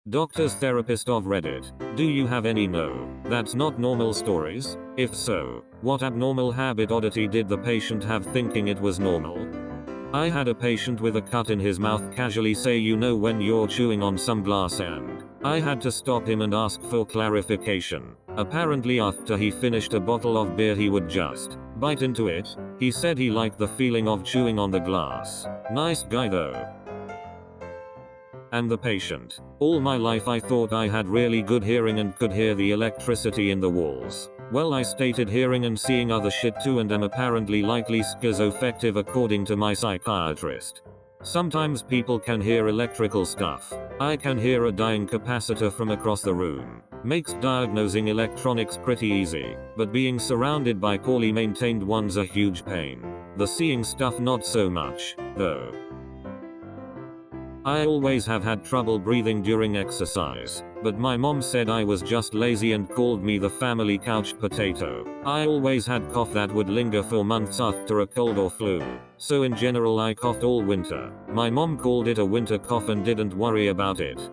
Doctor's therapist of Reddit. Do you have any no, that's not normal stories? If so, what abnormal habit oddity did the patient have thinking it was normal? I had a patient with a cut in his mouth casually say, you know when you're chewing on some glass, and I had to stop him and ask for clarification. Apparently after he finished a bottle of beer he would just bite into it. He said he liked the feeling of chewing on the glass. Nice guy though. And the patient. All my life I thought I had really good hearing and could hear the electricity in the walls. Well, I stated hearing and seeing other shit too, and am apparently likely schizoaffective according to my psychiatrist. Sometimes people can hear electrical stuff. I can hear a dying capacitor from across the room. Makes diagnosing electronics pretty easy, but being surrounded by poorly maintained ones a huge pain. The seeing stuff not so much, though. I always have had trouble breathing during exercise, but my mom said I was just lazy and called me the family couch potato. I always had cough that would linger for months after a cold or flu, so in general I coughed all winter. My mom called it a winter cough and didn't worry about it.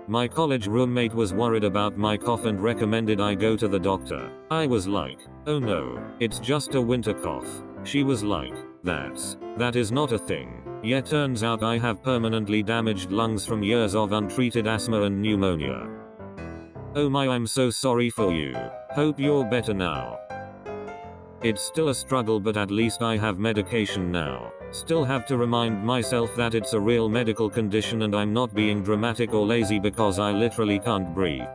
My college roommate was worried about my cough and recommended I go to the doctor. I was like, oh no, it's just a winter cough. She was like, that is not a thing. Yeah, turns out I have permanently damaged lungs from years of untreated asthma and pneumonia. Oh my, I'm so sorry for you. Hope you're better now. It's still a struggle, but at least I have medication now. Still have to remind myself that it's a real medical condition and I'm not being dramatic or lazy because I literally can't breathe.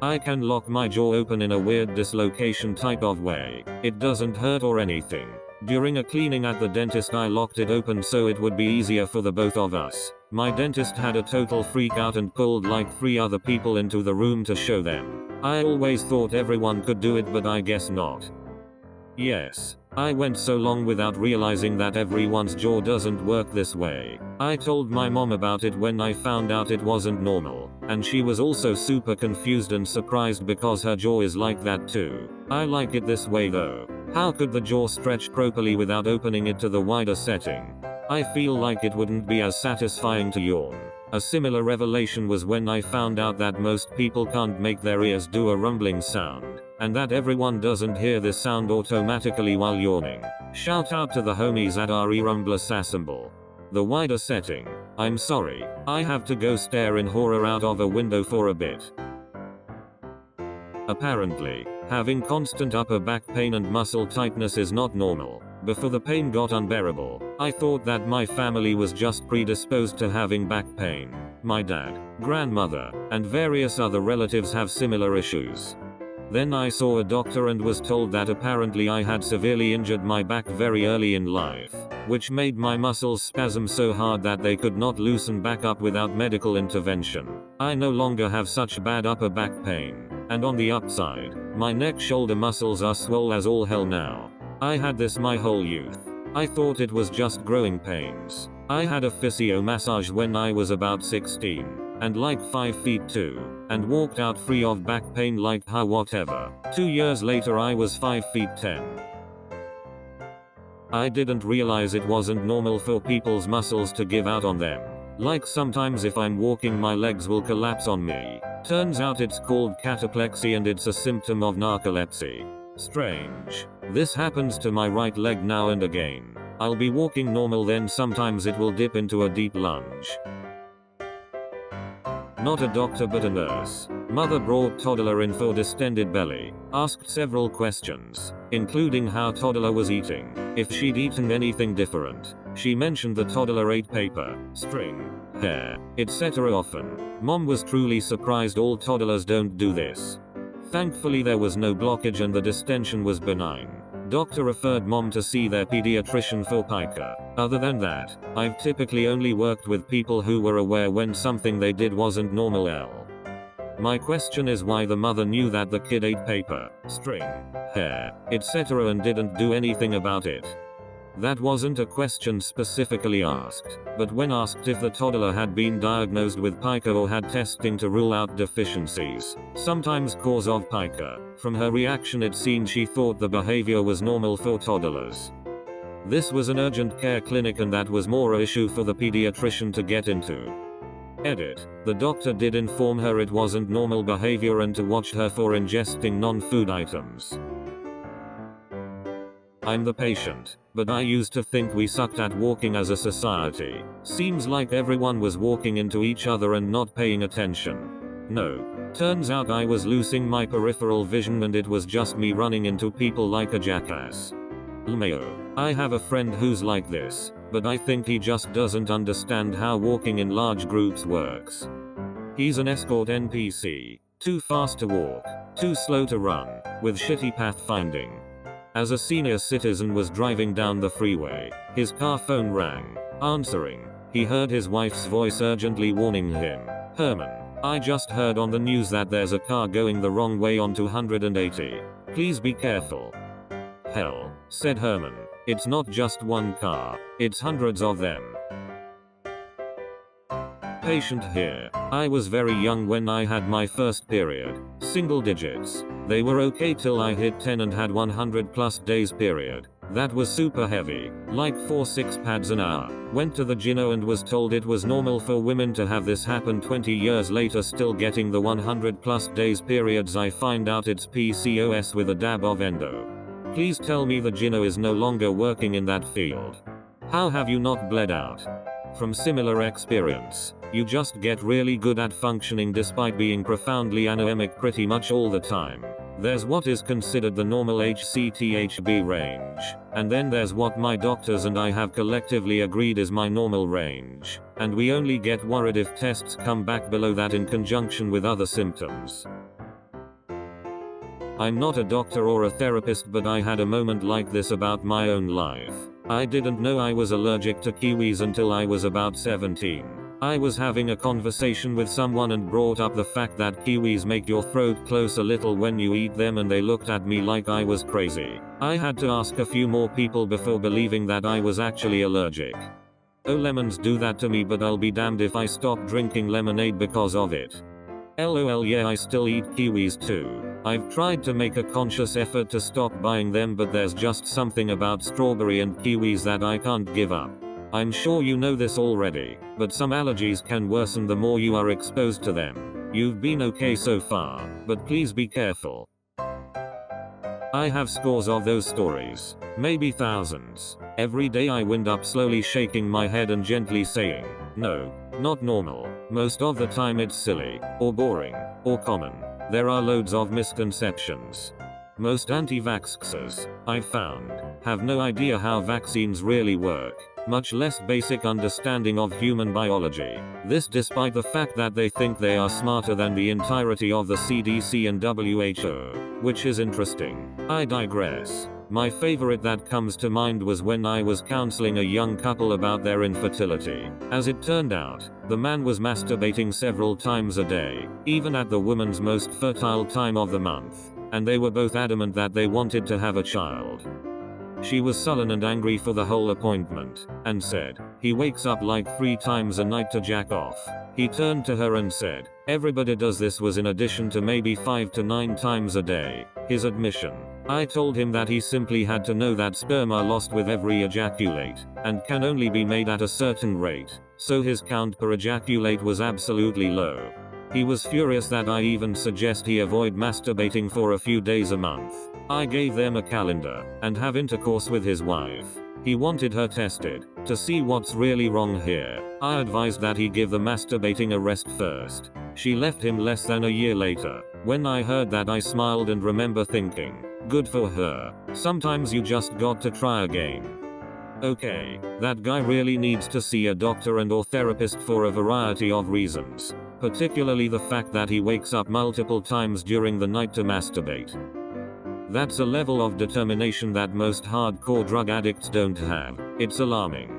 I can lock my jaw open in a weird dislocation type of way. It doesn't hurt or anything. During a cleaning at the dentist I locked it open so it would be easier for the both of us. My dentist had a total freak out and pulled like 3 other people into the room to show them. I always thought everyone could do it, but I guess not. Yes. I went so long without realizing that everyone's jaw doesn't work this way. I told my mom about it when I found out it wasn't normal, and she was also super confused and surprised because her jaw is like that too. I like it this way though. How could the jaw stretch properly without opening it to the wider setting? I feel like it wouldn't be as satisfying to yawn. A similar revelation was when I found out that most people can't make their ears do a rumbling sound, and that everyone doesn't hear this sound automatically while yawning. Shout out to the homies at Rumbler Assemble. The wider setting. I'm sorry, I have to go stare in horror out of a window for a bit. Apparently, having constant upper back pain and muscle tightness is not normal. Before the pain got unbearable, I thought that my family was just predisposed to having back pain. My dad, grandmother, and various other relatives have similar issues. Then I saw a doctor and was told that apparently I had severely injured my back very early in life, which made my muscles spasm so hard that they could not loosen back up without medical intervention. I no longer have such bad upper back pain, and on the upside, my neck shoulder muscles are swole as all hell now. I had this my whole youth. I thought it was just growing pains. I had a physio massage when I was about 16, and like 5 feet 2, and walked out free of back pain like whatever. 2 years later I was 5 feet 10. I didn't realize it wasn't normal for people's muscles to give out on them. Like sometimes if I'm walking my legs will collapse on me. Turns out it's called cataplexy and it's a symptom of narcolepsy. Strange. This happens to my right leg now and again. I'll be walking normal, then sometimes it will dip into a deep lunge. Not a doctor but a nurse. Mother brought toddler in for distended belly. Asked several questions, including how toddler was eating, if she'd eaten anything different. She mentioned the toddler ate paper, string, hair, etc. often. Mom was truly surprised. All toddlers don't do this. Thankfully there was no blockage and the distension was benign. Doctor referred mom to see their pediatrician for pica. Other than that, I've typically only worked with people who were aware when something they did wasn't normal. My question is why the mother knew that the kid ate paper, string, hair, etc. and didn't do anything about it. That wasn't a question specifically asked, but when asked if the toddler had been diagnosed with pica or had testing to rule out deficiencies, sometimes cause of pica, from her reaction it seemed she thought the behavior was normal for toddlers. This was an urgent care clinic and that was more an issue for the pediatrician to get into. Edit. The doctor did inform her it wasn't normal behavior and to watch her for ingesting non-food items. I'm the patient, but I used to think we sucked at walking as a society. Seems like everyone was walking into each other and not paying attention. No. Turns out I was losing my peripheral vision and it was just me running into people like a jackass. LMAO. I have a friend who's like this, but I think he just doesn't understand how walking in large groups works. He's an escort NPC. Too fast to walk, too slow to run, with shitty path finding. As a senior citizen was driving down the freeway, his car phone rang. Answering, he heard his wife's voice urgently warning him, "Herman, I just heard on the news that there's a car going the wrong way on 280. Please be careful." "Hell," said Herman, "it's not just one car, it's hundreds of them." Patient here. I was very young when I had my first period. Single digits. They were okay till I hit 10 and had 100+ days period. That was super heavy. Like 4-6 pads an hour. Went to the gyno and was told it was normal for women to have this happen. 20 years later still getting the 100+ days periods. I find out it's PCOS with a dab of endo. Please tell me the gyno is no longer working in that field. How have you not bled out? From similar experience, you just get really good at functioning despite being profoundly anemic pretty much all the time. There's what is considered the normal HCTHB range, and then there's what my doctors and I have collectively agreed is my normal range, and we only get worried if tests come back below that in conjunction with other symptoms. I'm not a doctor or a therapist, but I had a moment like this about my own life. I didn't know I was allergic to kiwis until I was about 17. I was having a conversation with someone and brought up the fact that kiwis make your throat close a little when you eat them, and they looked at me like I was crazy. I had to ask a few more people before believing that I was actually allergic. Oh, lemons do that to me, but I'll be damned if I stop drinking lemonade because of it. LOL, yeah, I still eat kiwis too. I've tried to make a conscious effort to stop buying them, but there's just something about strawberry and kiwis that I can't give up. I'm sure you know this already, but some allergies can worsen the more you are exposed to them. You've been okay so far, but please be careful. I have scores of those stories, maybe thousands. Every day I wind up slowly shaking my head and gently saying, no, not normal. Most of the time it's silly, or boring, or common. There are loads of misconceptions. Most anti-vaxxers, I've found, have no idea how vaccines really work, much less basic understanding of human biology. This despite the fact that they think they are smarter than the entirety of the CDC and WHO, which is interesting. I digress. My favorite that comes to mind was when I was counseling a young couple about their infertility. As it turned out, the man was masturbating several times a day, even at the woman's most fertile time of the month, and they were both adamant that they wanted to have a child. She was sullen and angry for the whole appointment, and said, "He wakes up like 3 times a night to jack off." He turned to her and said, "Everybody does this," was in addition to maybe 5 to 9 times a day. His admission. I told him that he simply had to know that sperm are lost with every ejaculate, and can only be made at a certain rate, so his count per ejaculate was absolutely low. He was furious that I even suggest he avoid masturbating for a few days a month. I gave them a calendar, and have intercourse with his wife. He wanted her tested, to see what's really wrong here. I advised that he give the masturbating a rest first. She left him less than a year later. When I heard that, I smiled and remember thinking, good for her. Sometimes you just got to try again. Okay, that guy really needs to see a doctor and or therapist for a variety of reasons. Particularly the fact that he wakes up multiple times during the night to masturbate. That's a level of determination that most hardcore drug addicts don't have. It's alarming.